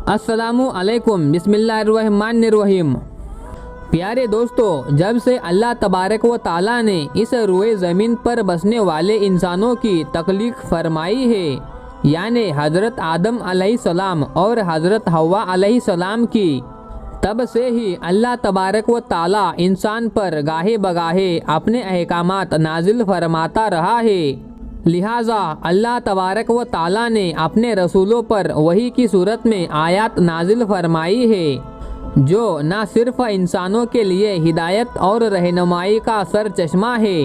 السلام علیکم، بسم اللہ الرحمن الرحیم۔ پیارے دوستو، جب سے اللہ تبارک و تعالیٰ نے اس روئے زمین پر بسنے والے انسانوں کی تخلیق فرمائی ہے، یعنی حضرت آدم علیہ السلام اور حضرت حوا علیہ السلام کی، تب سے ہی اللہ تبارک و تعالیٰ انسان پر گاہے بگاہے اپنے احکامات نازل فرماتا رہا ہے۔ لہٰذا اللہ تبارک و تعالیٰ نے اپنے رسولوں پر وحی کی صورت میں آیات نازل فرمائی ہے، جو نہ صرف انسانوں کے لیے ہدایت اور رہنمائی کا سر چشمہ ہے،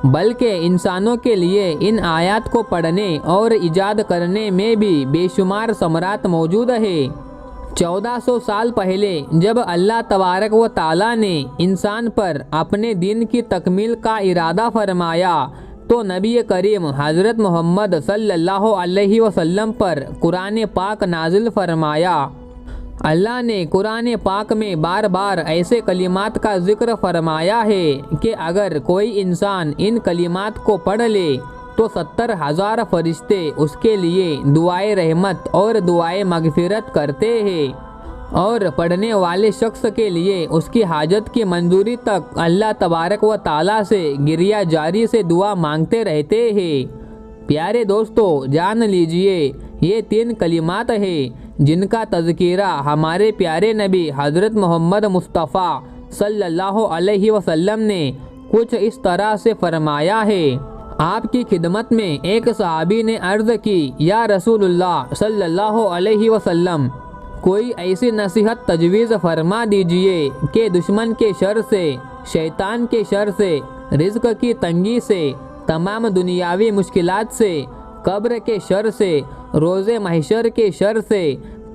بلکہ انسانوں کے لیے ان آیات کو پڑھنے اور ایجاد کرنے میں بھی بے شمار ثمرات موجود ہے۔ 1400 سال پہلے جب اللہ تبارک و تعالیٰ نے انسان پر اپنے دین کی تکمیل کا ارادہ فرمایا تو نبی کریم حضرت محمد صلی اللہ علیہ وسلم پر قرآن پاک نازل فرمایا۔ اللہ نے قرآن پاک میں بار بار ایسے کلمات کا ذکر فرمایا ہے کہ اگر کوئی انسان ان کلمات کو پڑھ لے تو 70,000 فرشتے اس کے لیے دعائے رحمت اور دعائے مغفرت کرتے ہیں، اور پڑھنے والے شخص کے لیے اس کی حاجت کی منظوری تک اللہ تبارک و تعالیٰ سے گریہ جاری سے دعا مانگتے رہتے ہیں۔ پیارے دوستو، جان لیجئے یہ 3 کلمات ہیں جن کا تذکرہ ہمارے پیارے نبی حضرت محمد مصطفیٰ صلی اللہ علیہ وسلم نے کچھ اس طرح سے فرمایا ہے۔ آپ کی خدمت میں ایک صحابی نے عرض کی، یا رسول اللہ صلی اللہ علیہ وسلم، کوئی ایسی نصیحت تجویز فرما دیجئے کہ دشمن کے شر سے، شیطان کے شر سے، رزق کی تنگی سے، تمام دنیاوی مشکلات سے، قبر کے شر سے، روز محشر کے شر سے،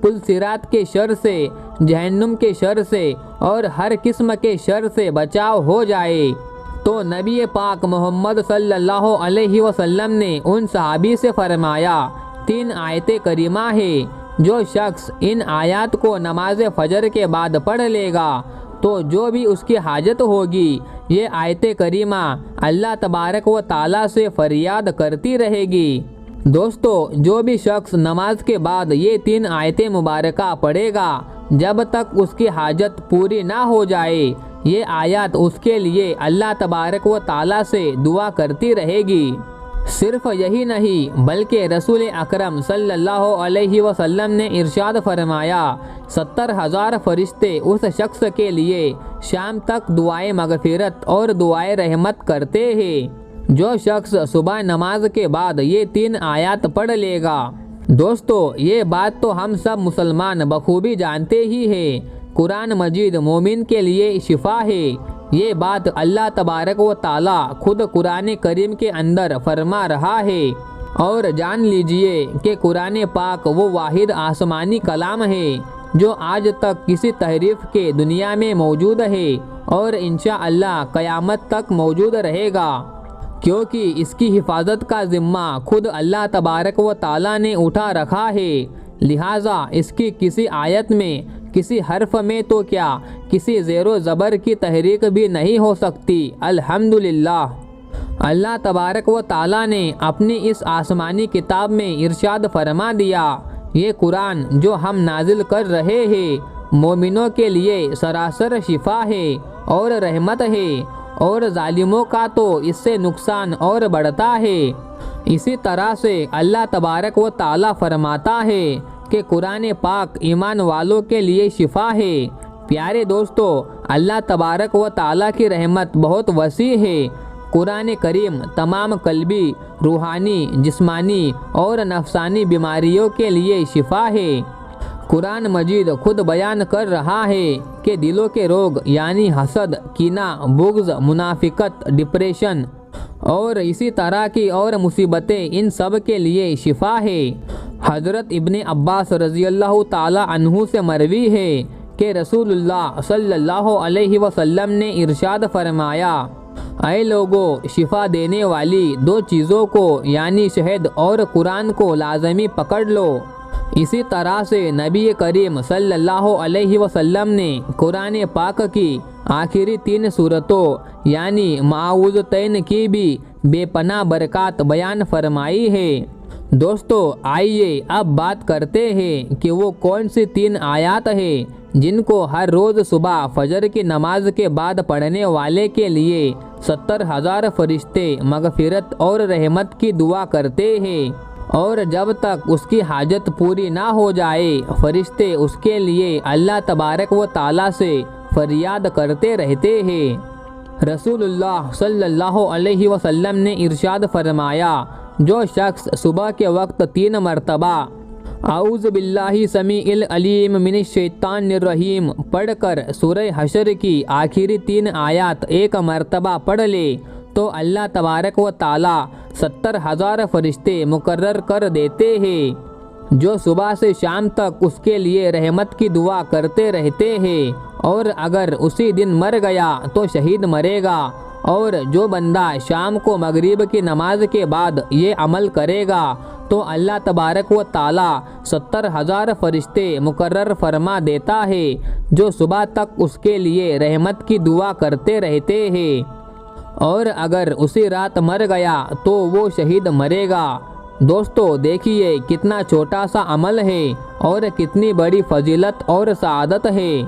پل صراط کے شر سے، جہنم کے شر سے اور ہر قسم کے شر سے بچاؤ ہو جائے۔ تو نبی پاک محمد صلی اللہ علیہ وسلم نے ان صحابی سے فرمایا، 3 آیت کریمہ ہے، جو شخص ان آیات کو نماز فجر کے بعد پڑھ لے گا تو جو بھی اس کی حاجت ہوگی، یہ آیت کریمہ اللہ تبارک و تعالیٰ سے فریاد کرتی رہے گی۔ دوستو، جو بھی شخص نماز کے بعد یہ 3 آیت مبارکہ پڑھے گا، جب تک اس کی حاجت پوری نہ ہو جائے، یہ آیات اس کے لیے اللہ تبارک و تعالیٰ سے دعا کرتی رہے گی۔ صرف یہی نہیں بلکہ رسول اکرم صلی اللہ علیہ وسلم نے ارشاد فرمایا، 70,000 فرشتے اس شخص کے لیے شام تک دعائے مغفرت اور دعائے رحمت کرتے ہیں جو شخص صبح نماز کے بعد یہ 3 آیات پڑھ لے گا۔ دوستو، یہ بات تو ہم سب مسلمان بخوبی جانتے ہی ہیں، قرآن مجید مومن کے لیے شفا ہے۔ یہ بات اللہ تبارک و تعالیٰ خود قرآن کریم کے اندر فرما رہا ہے، اور جان لیجئے کہ قرآن پاک وہ واحد آسمانی کلام ہے جو آج تک کسی تحریف کے دنیا میں موجود ہے اور انشاءاللہ قیامت تک موجود رہے گا، کیونکہ اس کی حفاظت کا ذمہ خود اللہ تبارک و تعالیٰ نے اٹھا رکھا ہے۔ لہٰذا اس کی کسی آیت میں، کسی حرف میں تو کیا کسی زیر و زبر کی تحریک بھی نہیں ہو سکتی۔ الحمدللہ، اللہ تبارک و تعالیٰ نے اپنی اس آسمانی کتاب میں ارشاد فرما دیا، یہ قرآن جو ہم نازل کر رہے ہیں مومنوں کے لیے سراسر شفا ہے اور رحمت ہے، اور ظالموں کا تو اس سے نقصان اور بڑھتا ہے۔ اسی طرح سے اللہ تبارک و تعالیٰ فرماتا ہے کہ قرآن پاک ایمان والوں کے لیے شفا ہے۔ پیارے دوستو، اللہ تبارک و تعالیٰ کی رحمت بہت وسیع ہے۔ قرآن کریم تمام قلبی، روحانی، جسمانی اور نفسانی بیماریوں کے لیے شفا ہے۔ قرآن مجید خود بیان کر رہا ہے کہ دلوں کے روگ یعنی حسد، کینہ، بغض، منافقت، ڈپریشن اور اسی طرح کی اور مصیبتیں، ان سب کے لیے شفا ہے۔ حضرت ابن عباس رضی اللہ تعالی عنہ سے مروی ہے کہ رسول اللہ صلی اللہ علیہ وسلم نے ارشاد فرمایا، اے لوگو، شفا دینے والی 2 چیزوں کو یعنی شہد اور قرآن کو لازمی پکڑ لو۔ اسی طرح سے نبی کریم صلی اللہ علیہ وسلم نے قرآن پاک کی آخری 3 سورتوں یعنی معوذتین کی بھی بے پناہ برکات بیان فرمائی ہے۔ دوستو آئیے اب بات کرتے ہیں کہ وہ کون سی 3 آیات ہیں جن کو ہر روز صبح فجر کی نماز کے بعد پڑھنے والے کے لیے 70,000 فرشتے مغفرت اور رحمت کی دعا کرتے ہیں، اور جب تک اس کی حاجت پوری نہ ہو جائے فرشتے اس کے لیے اللہ تبارک و تعالیٰ سے فریاد کرتے رہتے ہیں۔ رسول اللہ صلی اللہ علیہ وسلم نے ارشاد فرمایا، جو شخص صبح کے وقت 3 مرتبہ اعوذ باللہ سمیع العلیم من الشیطان الرجیم پڑھ کر سورہ حشر کی آخری 3 آیات 1 مرتبہ پڑھ لے تو اللہ تبارک و تعالیٰ 70,000 فرشتے مقرر کر دیتے ہیں جو صبح سے شام تک اس کے لیے رحمت کی دعا کرتے رہتے ہیں، اور اگر اسی دن مر گیا تو شہید مرے گا، اور جو بندہ شام کو مغرب کی نماز کے بعد یہ عمل کرے گا تو اللہ تبارک و تعالیٰ 70,000 فرشتے مقرر فرما دیتا ہے جو صبح تک اس کے لیے رحمت کی دعا کرتے رہتے ہیں، اور اگر اسی رات مر گیا تو وہ شہید مرے گا۔ دوستو دیکھیے کتنا چھوٹا سا عمل ہے اور کتنی بڑی فضیلت اور سعادت ہے،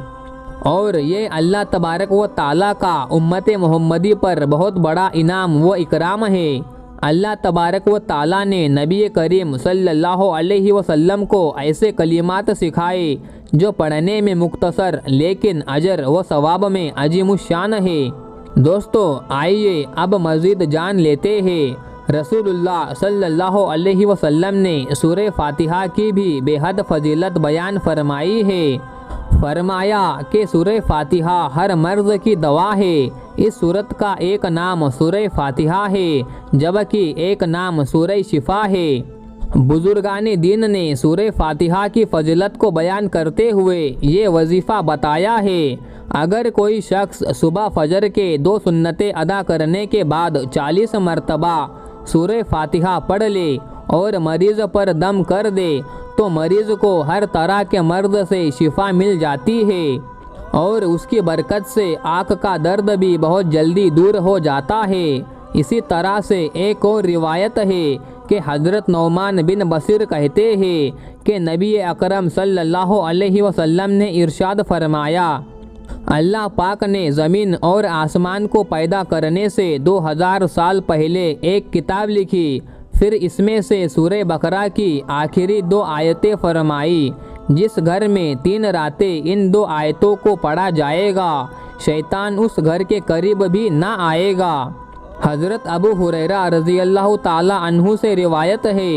اور یہ اللہ تبارک و تعالیٰ کا امت محمدی پر بہت بڑا انعام و اکرام ہے۔ اللہ تبارک و تعالیٰ نے نبی کریم صلی اللہ علیہ وسلم کو ایسے کلمات سکھائے جو پڑھنے میں مختصر لیکن اجر و ثواب میں عظیم الشان ہے۔ دوستو آئیے اب مزید جان لیتے ہیں۔ رسول اللہ صلی اللہ علیہ وسلم نے سورہ فاتحہ کی بھی بے حد فضیلت بیان فرمائی ہے۔ فرمایا کہ سورہ فاتحہ ہر مرض کی دوا ہے۔ اس سورت کا ایک نام سورہ فاتحہ ہے جبکہ ایک نام سورہ شفا ہے۔ بزرگان دین نے سورہ فاتحہ کی فضیلت کو بیان کرتے ہوئے یہ وظیفہ بتایا ہے، اگر کوئی شخص صبح فجر کے 2 سنتیں ادا کرنے کے بعد 40 مرتبہ سورہ فاتحہ پڑھ لے اور مریض پر دم کر دے تو مریض کو ہر طرح کے مرض سے شفا مل جاتی ہے، اور اس کی برکت سے آنکھ کا درد بھی بہت جلدی دور ہو جاتا ہے۔ اسی طرح سے ایک اور روایت ہے کہ حضرت نعمان بن بشیر کہتے ہیں کہ نبی اکرم صلی اللہ علیہ وسلم نے ارشاد فرمایا، اللہ پاک نے زمین اور آسمان کو پیدا کرنے سے 2000 سال پہلے ایک کتاب لکھی، پھر اس میں سے سورہ بقرہ کی آخری 2 آیتیں فرمائی، جس گھر میں 3 راتیں ان 2 آیتوں کو پڑھا جائے گا شیطان اس گھر کے قریب بھی نہ آئے گا۔ حضرت ابو ہریرہ رضی اللہ تعالی عنہ سے روایت ہے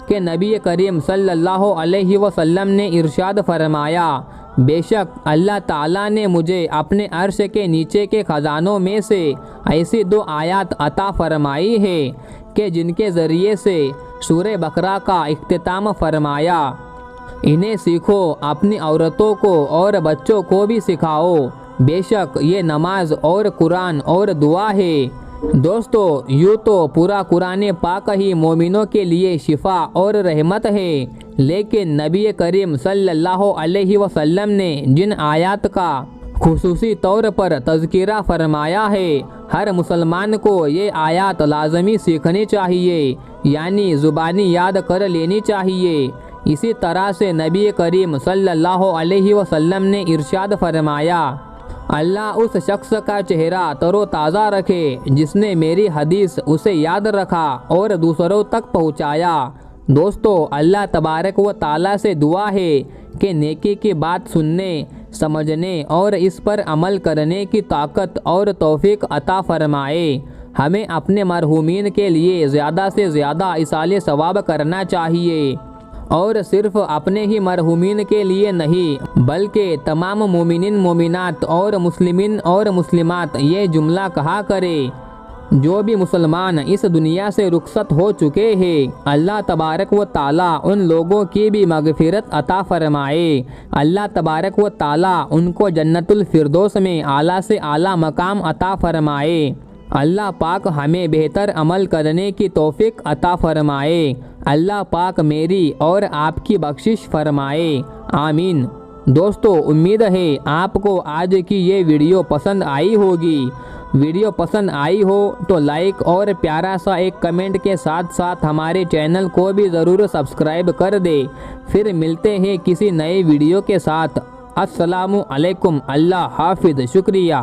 کہ نبی کریم صلی اللہ علیہ وسلم نے ارشاد فرمایا، بے شک اللہ تعالیٰ نے مجھے اپنے عرش کے نیچے کے خزانوں میں سے ایسی 2 آیات عطا فرمائی ہے کہ جن کے ذریعے سے سورہ بقرہ کا اختتام فرمایا، انہیں سیکھو، اپنی عورتوں کو اور بچوں کو بھی سکھاؤ، بے شک یہ نماز اور قرآن اور دعا ہے۔ دوستو یوں تو پورا قرآن پاک ہی مومنوں کے لیے شفا اور رحمت ہے، لیکن نبی کریم صلی اللہ علیہ وسلم نے جن آیات کا خصوصی طور پر تذکرہ فرمایا ہے ہر مسلمان کو یہ آیات لازمی سیکھنی چاہیے، یعنی زبانی یاد کر لینی چاہیے۔ اسی طرح سے نبی کریم صلی اللہ علیہ وسلم نے ارشاد فرمایا، اللہ اس شخص کا چہرہ تر و تازہ رکھے جس نے میری حدیث اسے یاد رکھا اور دوسروں تک پہنچایا۔ دوستو اللہ تبارک و تعالیٰ سے دعا ہے کہ نیکی کی بات سننے، سمجھنے اور اس پر عمل کرنے کی طاقت اور توفیق عطا فرمائے۔ ہمیں اپنے مرحومین کے لیے زیادہ سے زیادہ ایصال ثواب کرنا چاہیے، اور صرف اپنے ہی مرحومین کے لیے نہیں بلکہ تمام مومنین مومنات اور مسلمین اور مسلمات یہ جملہ کہا کرے، جو بھی مسلمان اس دنیا سے رخصت ہو چکے ہیں اللہ تبارک و تعالیٰ ان لوگوں کی بھی مغفرت عطا فرمائے، اللہ تبارک و تعالیٰ ان کو جنت الفردوس میں اعلیٰ سے اعلیٰ مقام عطا فرمائے، اللہ پاک ہمیں بہتر عمل کرنے کی توفیق عطا فرمائے، اللہ پاک میری اور آپ کی بخشش فرمائے، آمین۔ دوستو امید ہے آپ کو آج کی یہ ویڈیو پسند آئی ہوگی۔ ویڈیو پسند آئی ہو تو لائک اور پیارا سا ایک کمنٹ کے ساتھ ساتھ ہمارے چینل کو بھی ضرور سبسکرائب کر دے۔ پھر ملتے ہیں کسی نئے ویڈیو کے ساتھ۔ السلام علیکم، اللہ حافظ، شکریہ۔